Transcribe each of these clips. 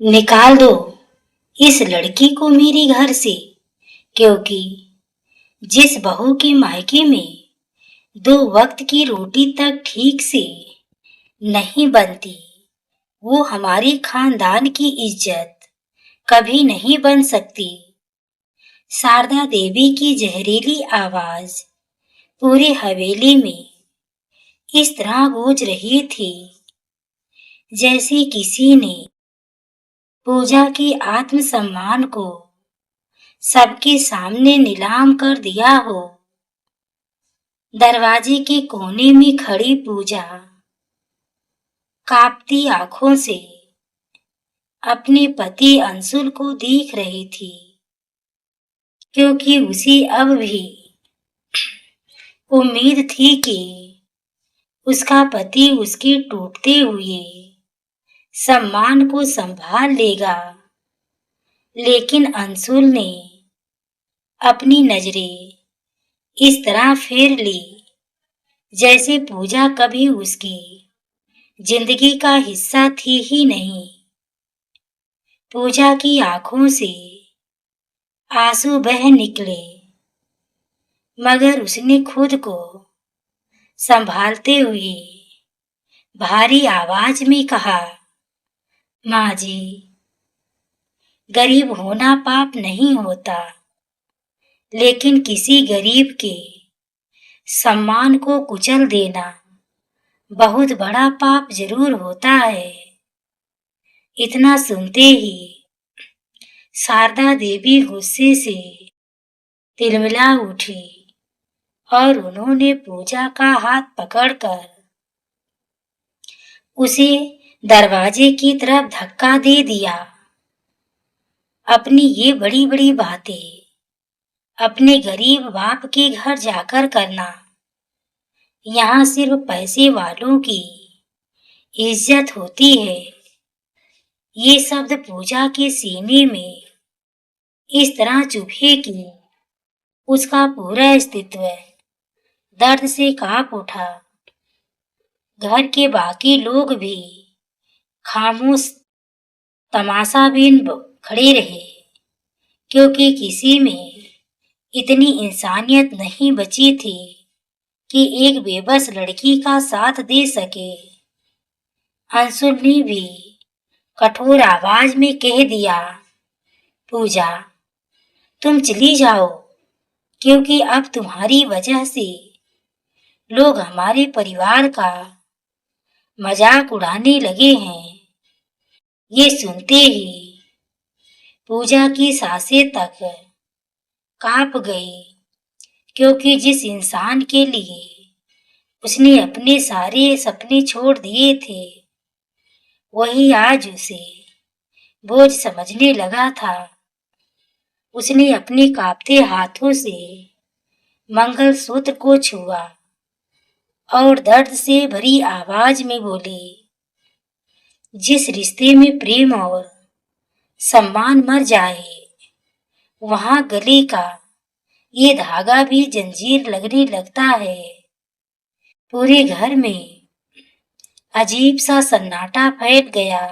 निकाल दो इस लड़की को मेरे घर से, क्योंकि जिस बहू के मायके में 2 वक्त की रोटी तक ठीक से नहीं बनती, वो हमारे खानदान की इज्जत कभी नहीं बन सकती। शारदा देवी की जहरीली आवाज पूरी हवेली में इस तरह गूंज रही थी जैसे किसी ने पूजा के आत्मसम्मान को सबके सामने नीलाम कर दिया हो। दरवाजे के कोने में खड़ी पूजा कांपती आंखों से अपने पति अंशुल को देख रही थी, क्योंकि उसे अब भी उम्मीद थी कि उसका पति उसके टूटते हुए सम्मान को संभाल लेगा। लेकिन अंशुल ने अपनी नजरें इस तरह फेर ली जैसे पूजा कभी उसकी जिंदगी का हिस्सा थी ही नहीं। पूजा की आंखों से आंसू बह निकले, मगर उसने खुद को संभालते हुए भारी आवाज में कहा, माँ जी, गरीब होना पाप नहीं होता, लेकिन किसी गरीब के सम्मान को कुचल देना बहुत बड़ा पाप जरूर होता है। इतना सुनते ही शारदा देवी गुस्से से तिलमिला उठी और उन्होंने पूजा का हाथ पकड़कर उसे दरवाजे की तरफ धक्का दे दिया। अपनी ये बड़ी बड़ी बातें अपने गरीब बाप के घर जाकर करना, यहाँ सिर्फ पैसे वालों की इज्जत होती है। ये शब्द पूजा के सीने में इस तरह चुभे कि उसका पूरा अस्तित्व दर्द से कांप उठा। घर के बाकी लोग भी खामोश तमाशाबीन खड़े रहे, क्योंकि किसी में इतनी इंसानियत नहीं बची थी कि एक बेबस लड़की का साथ दे सके। अंशुल ने भी कठोर आवाज में कह दिया, पूजा, तुम चली जाओ, क्योंकि अब तुम्हारी वजह से लोग हमारे परिवार का मजाक उड़ाने लगे हैं। ये सुनते ही पूजा की सांसें तक कांप गई, क्योंकि जिस इंसान के लिए उसने अपने सारे सपने छोड़ दिए थे, वही आज उसे बोझ समझने लगा था। उसने अपने कांपते हाथों से मंगलसूत्र को छुआ और दर्द से भरी आवाज में बोली, जिस रिश्ते में प्रेम और सम्मान मर जाए, वहां गले का ये धागा भी जंजीर लगने लगता है। पूरे घर में अजीब सा सन्नाटा फैल गया,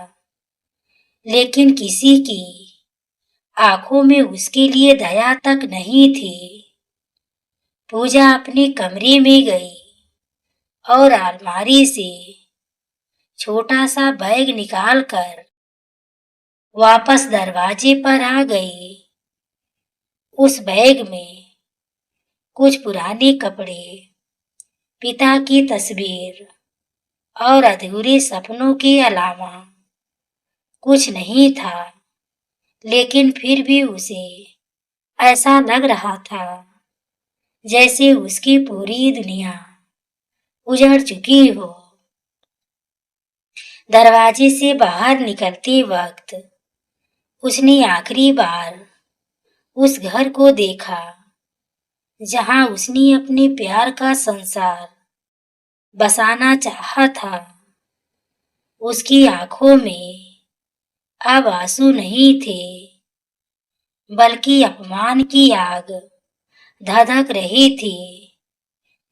लेकिन किसी की आंखों में उसके लिए दया तक नहीं थी। पूजा अपने कमरे में गई और अलमारी से छोटा सा बैग निकालकर वापस दरवाजे पर आ गई। उस बैग में कुछ पुराने कपड़े, पिता की तस्वीर और अधूरे सपनों के अलावा कुछ नहीं था, लेकिन फिर भी उसे ऐसा लग रहा था जैसे उसकी पूरी दुनिया उजड़ चुकी हो। दरवाजे से बाहर निकलते वक्त उसने आखिरी बार उस घर को देखा जहां उसने अपने प्यार का संसार बसाना चाहा था। उसकी आंखों में अब आंसू नहीं थे, बल्कि अपमान की आग धधक रही थी,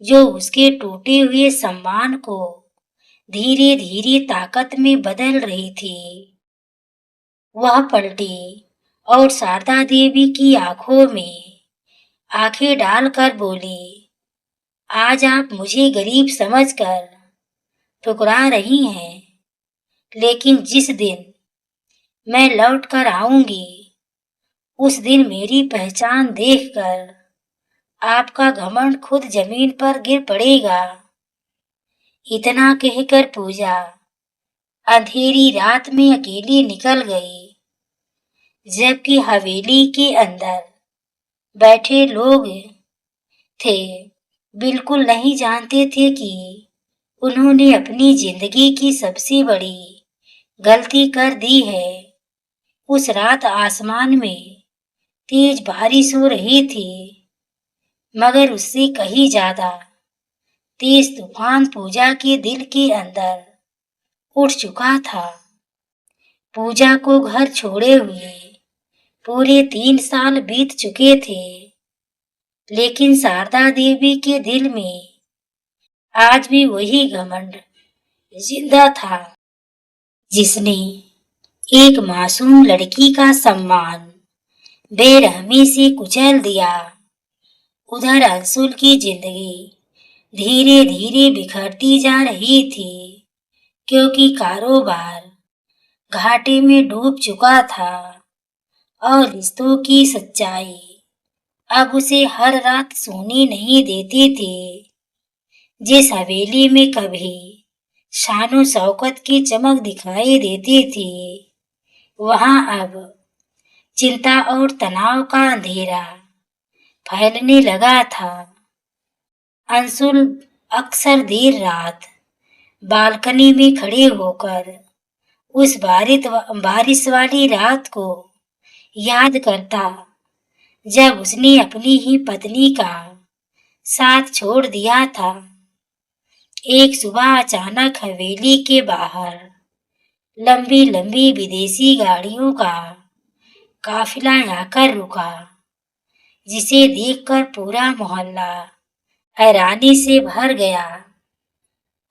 जो उसके टूटे हुए सम्मान को धीरे धीरे ताकत में बदल रही थी। वह पलटी और शारदा देवी की आंखों में आंखें डालकर बोली, आज आप मुझे गरीब समझकर ठुकरा रही हैं, लेकिन जिस दिन मैं लौट कर आऊंगी उस दिन मेरी पहचान देखकर आपका घमंड खुद जमीन पर गिर पड़ेगा। इतना कहकर पूजा अंधेरी रात में अकेली निकल गई, जबकि हवेली के अंदर बैठे लोग थे बिल्कुल नहीं जानते थे कि उन्होंने अपनी जिंदगी की सबसे बड़ी गलती कर दी है। उस रात आसमान में तेज बारिश हो रही थी, मगर उससे कहीं ज्यादा तेज तूफान पूजा के दिल के अंदर उठ चुका था। पूजा को घर छोड़े हुए पूरे 3 साल बीत चुके थे, लेकिन शारदा देवी के दिल में आज भी वही घमंड जिंदा था, जिसने एक मासूम लड़की का सम्मान बेरहमी से कुचल दिया। उधर अंशुल की जिंदगी धीरे धीरे बिखरती जा रही थी, क्योंकि कारोबार घाटे में डूब चुका था और रिश्तों की सच्चाई अब उसे हर रात सोने नहीं देती थी। जिस हवेली में कभी शानो शौकत की चमक दिखाई देती थी, वहां अब चिंता और तनाव का अंधेरा फैलने लगा था। अंशुल अक्सर देर रात बालकनी में खड़े होकर उस बारिश वाली रात को याद करता, जब उसने अपनी ही पत्नी का साथ छोड़ दिया था। एक सुबह अचानक हवेली के बाहर लंबी लंबी विदेशी गाड़ियों का काफिला आकर रुका, जिसे देखकर पूरा मोहल्ला हैरानी से भर गया।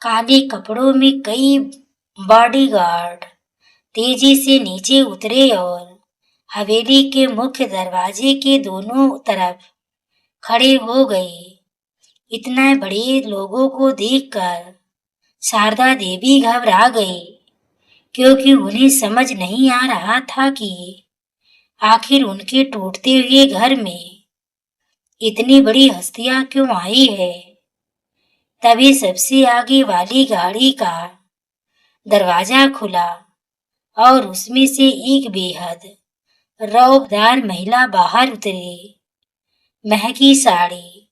काले कपड़ों में कई बॉडीगार्ड तेजी से नीचे उतरे और हवेली के मुख्य दरवाजे के दोनों तरफ खड़े हो गए। इतने बड़े लोगों को देखकर शारदा देवी घबरा गई, क्योंकि उन्हें समझ नहीं आ रहा था कि आखिर उनके टूटते हुए घर में इतनी बड़ी हस्तियां क्यों आई है। तभी सबसे आगे वाली गाड़ी का दरवाजा खुला और उसमें से एक बेहद रौबदार महिला बाहर उतरी। महंगी साड़ी,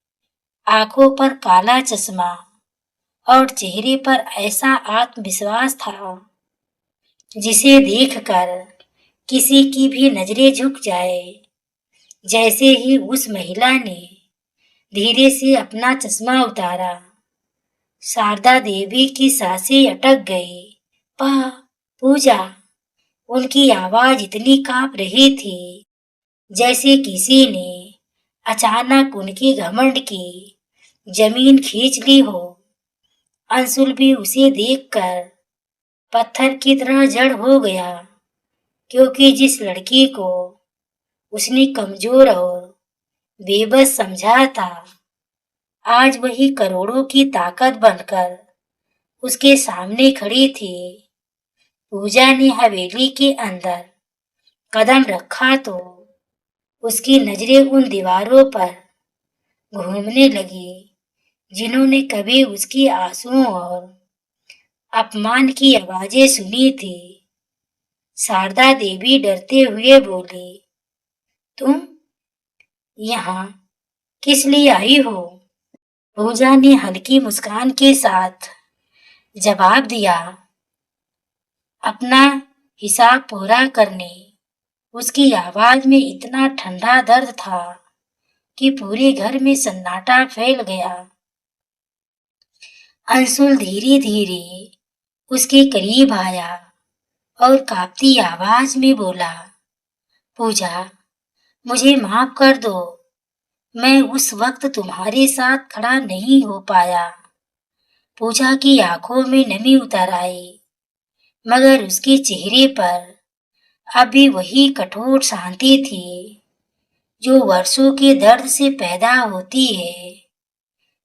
आंखों पर काला चश्मा और चेहरे पर ऐसा आत्मविश्वास था जिसे देखकर किसी की भी नजरें झुक जाए। जैसे ही उस महिला ने धीरे से अपना चश्मा उतारा, शारदा देवी की सांसें अटक गई। पूजा, उनकी आवाज इतनी कांप रही थी जैसे किसी ने अचानक उनके घमंड की जमीन खींच ली हो। अंशुल भी उसे देखकर पत्थर की तरह जड़ हो गया, क्योंकि जिस लड़की को उसने कमजोर और बेबस समझा था, आज वही करोड़ों की ताकत बनकर उसके सामने खड़ी थी। पूजा ने हवेली के अंदर कदम रखा तो उसकी नजरें उन दीवारों पर घूमने लगी जिन्होंने कभी उसकी आंसुओं और अपमान की आवाजें सुनी थी। शारदा देवी डरते हुए बोली, तुम यहाँ किस लिए आई हो? पूजा ने हल्की मुस्कान के साथ जवाब दिया, अपना हिसाब पूरा करने। उसकी आवाज में इतना ठंडा दर्द था कि पूरे घर में सन्नाटा फैल गया। अंशुल धीरे धीरे उसके करीब आया और कांपती आवाज में बोला, पूजा, मुझे माफ कर दो, मैं उस वक्त तुम्हारे साथ खड़ा नहीं हो पाया। पूजा की आंखों में नमी उतर आई, मगर उसके चेहरे पर अब भी वही कठोर शांति थी जो वर्षों के दर्द से पैदा होती है।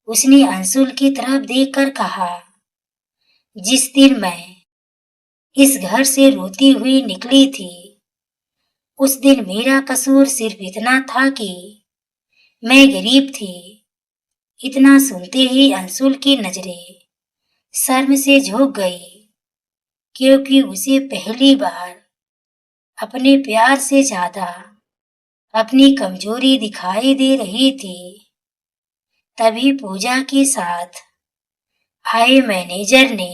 उसने अंशुल की तरफ देखकर कहा, जिस दिन मैं इस घर से रोती हुई निकली थी, उस दिन मेरा कसूर सिर्फ इतना था कि मैं गरीब थी। इतना सुनते ही अंशुल की नजरें शर्म से झुक गई, क्योंकि उसे पहली बार अपने प्यार से ज्यादा अपनी कमजोरी दिखाई दे रही थी। तभी पूजा के साथ आए मैनेजर ने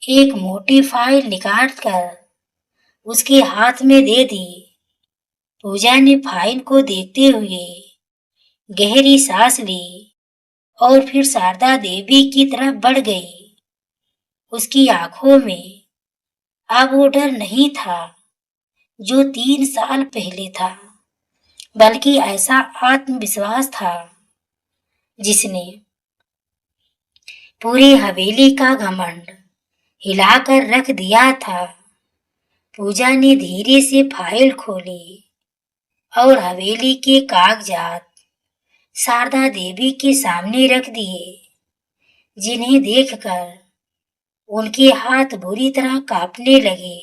एक मोटी फाइल निकाल कर उसके हाथ में दे दी। पूजा ने फाइल को देखते हुए गहरी सांस ली और फिर शारदा देवी की तरफ बढ़ गई। उसकी आंखों में अब वो डर नहीं था जो 3 साल पहले था, बल्कि ऐसा आत्मविश्वास था जिसने पूरी हवेली का घमंड हिलाकर रख दिया था। पूजा ने धीरे से फाइल खोली और हवेली के कागजात शारदा देवी के सामने रख दिए, जिन्हें देखकर उनके हाथ बुरी तरह कांपने लगे।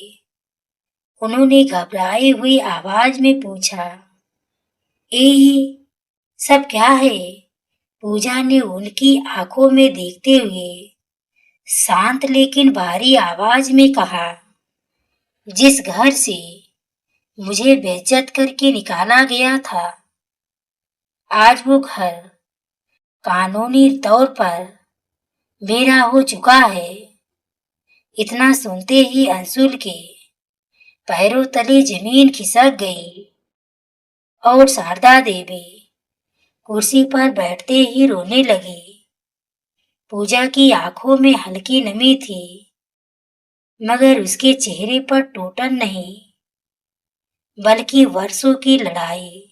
उन्होंने घबराई हुई आवाज में पूछा, ये सब क्या है? पूजा ने उनकी आंखों में देखते हुए शांत लेकिन भारी आवाज में कहा, जिस घर से मुझे बेइज्जत करके निकाला गया था, आज वो घर कानूनी तौर पर मेरा हो चुका है। इतना सुनते ही अंशुल के पैरों तले जमीन खिसक गई और शारदा देवी कुर्सी पर बैठते ही रोने लगी। पूजा की आंखों में हल्की नमी थी, मगर उसके चेहरे पर टूटन नहीं, बल्कि वर्षों की लड़ाई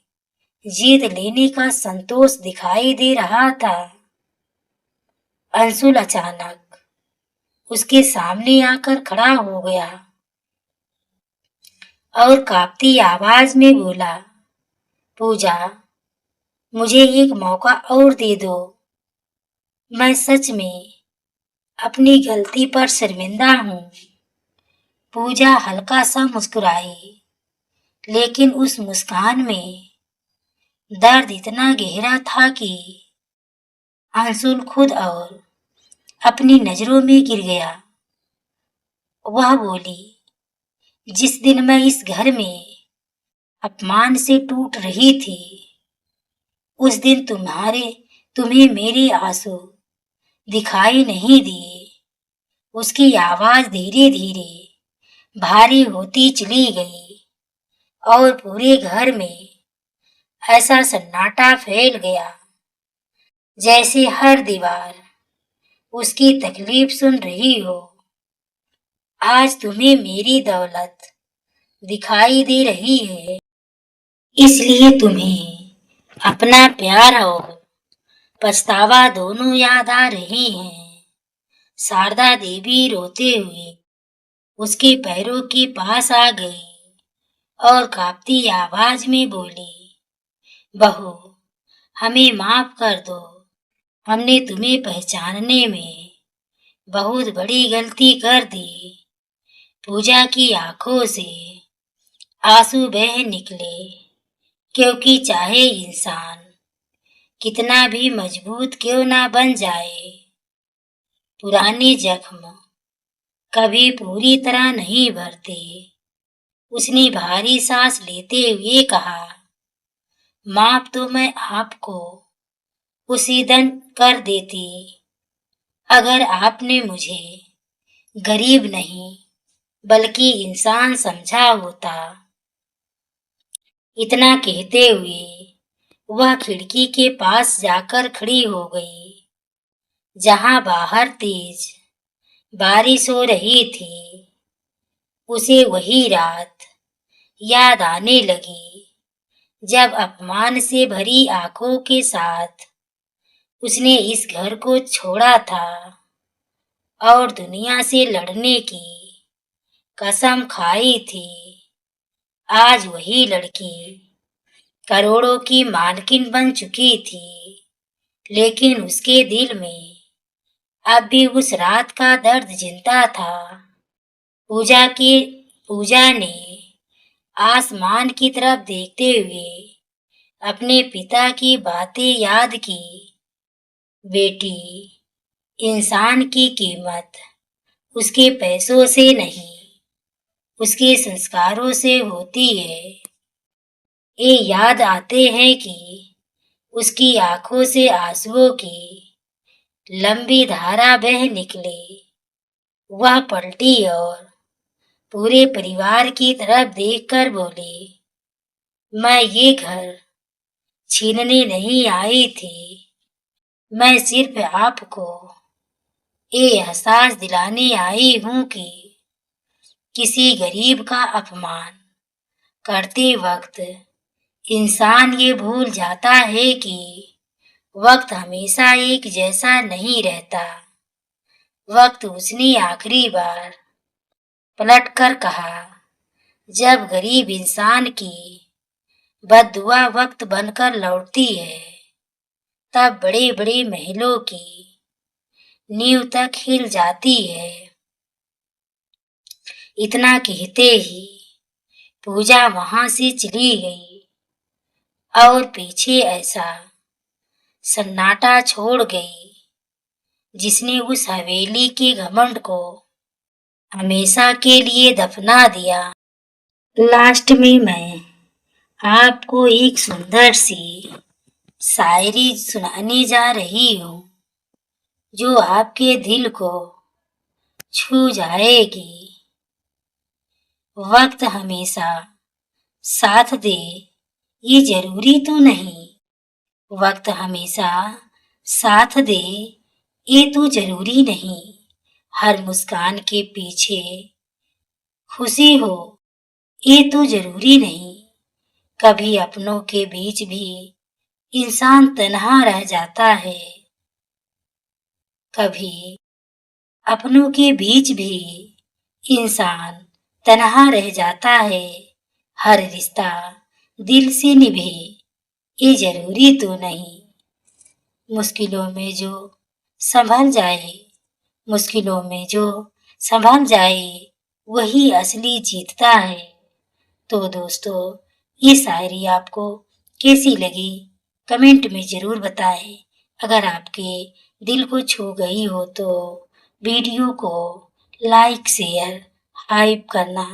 जीत लेने का संतोष दिखाई दे रहा था। अंशुल अचानक उसके सामने आकर खड़ा हो गया और कांपती आवाज में बोला, पूजा, मुझे एक मौका और दे दो। मैं सच में अपनी गलती पर शर्मिंदा हूँ। पूजा हल्का सा मुस्कुराई, लेकिन उस मुस्कान में दर्द इतना गहरा था कि अंशुल खुद और अपनी नजरों में गिर गया। वह बोली, जिस दिन मैं इस घर में अपमान से टूट रही थी, उस दिन तुम्हें मेरे आंसू दिखाई नहीं दिए। उसकी आवाज धीरे धीरे भारी होती चली गई और पूरे घर में ऐसा सन्नाटा फैल गया जैसे हर दीवार उसकी तकलीफ सुन रही हो। आज तुम्हें मेरी दौलत दिखाई दे रही है, इसलिए तुम्हें अपना प्यार और पछतावा दोनों याद आ रहे हैं। शारदा देवी रोते हुए उसके पैरों के पास आ गई और कांपती आवाज में बोली, बहू, हमें माफ कर दो। हमने तुम्हें पहचानने में बहुत बड़ी गलती कर दी। पूजा की आंखों से आंसू बह निकले, क्योंकि चाहे इंसान कितना भी मजबूत क्यों ना बन जाए, पुराने जख्म कभी पूरी तरह नहीं भरते। उसने भारी सांस लेते हुए कहा, माफ तो मैं आपको उसी दिन कर देती अगर आपने मुझे गरीब नहीं बल्कि इंसान समझा होता। इतना कहते हुए वह खिड़की के पास जाकर खड़ी हो गई, जहां बाहर तेज बारिश हो रही थी। उसे वही रात याद आने लगी जब अपमान से भरी आंखों के साथ उसने इस घर को छोड़ा था और दुनिया से लड़ने की कसम खाई थी। आज वही लड़की करोड़ों की मालकिन बन चुकी थी, लेकिन उसके दिल में अब भी उस रात का दर्द जिंदा था। पूजा ने आसमान की तरफ देखते हुए अपने पिता की बातें याद की। बेटी, इंसान की कीमत उसके पैसों से नहीं, उसके संस्कारों से होती है। ये याद आते हैं कि उसकी आंखों से आंसुओं की लंबी धारा बह निकली। वह पलटी और पूरे परिवार की तरफ देखकर बोली, मैं ये घर छीनने नहीं आई थी, मैं सिर्फ आपको ये एहसास दिलाने आई हूं कि किसी गरीब का अपमान करते वक्त इंसान ये भूल जाता है कि वक्त हमेशा एक जैसा नहीं रहता। वक्त उसने आखिरी बार पलटकर कहा, जब गरीब इंसान की बद्दुआ वक्त बनकर लौटती है, तब बड़े बड़े महलों की नींव तक हिल जाती है। इतना कहते ही पूजा वहां से चली गई और पीछे ऐसा सन्नाटा छोड़ गई जिसने उस हवेली के घमंड को हमेशा के लिए दफना दिया। लास्ट में मैं आपको एक सुंदर सी शायरी सुनाने जा रही हूँ जो आपके दिल को छू जाएगी। वक्त हमेशा साथ दे ये जरूरी तो नहीं, वक्त हमेशा साथ दे ये तो जरूरी नहीं। हर मुस्कान के पीछे खुशी हो ये तो जरूरी नहीं। कभी अपनों के बीच भी इंसान तन्हा रह जाता है, कभी अपनों के बीच भी इंसान तन्हा रह जाता है। हर रिश्ता दिल से निभे ये जरूरी तो नहीं। मुश्किलों में जो संभल जाए, मुश्किलों में जो संभल जाए वही असली जीतता है। तो दोस्तों, ये शायरी आपको कैसी लगी कमेंट में जरूर बताएं। अगर आपके दिल को छू गई हो तो वीडियो को लाइक शेयर हाइप करना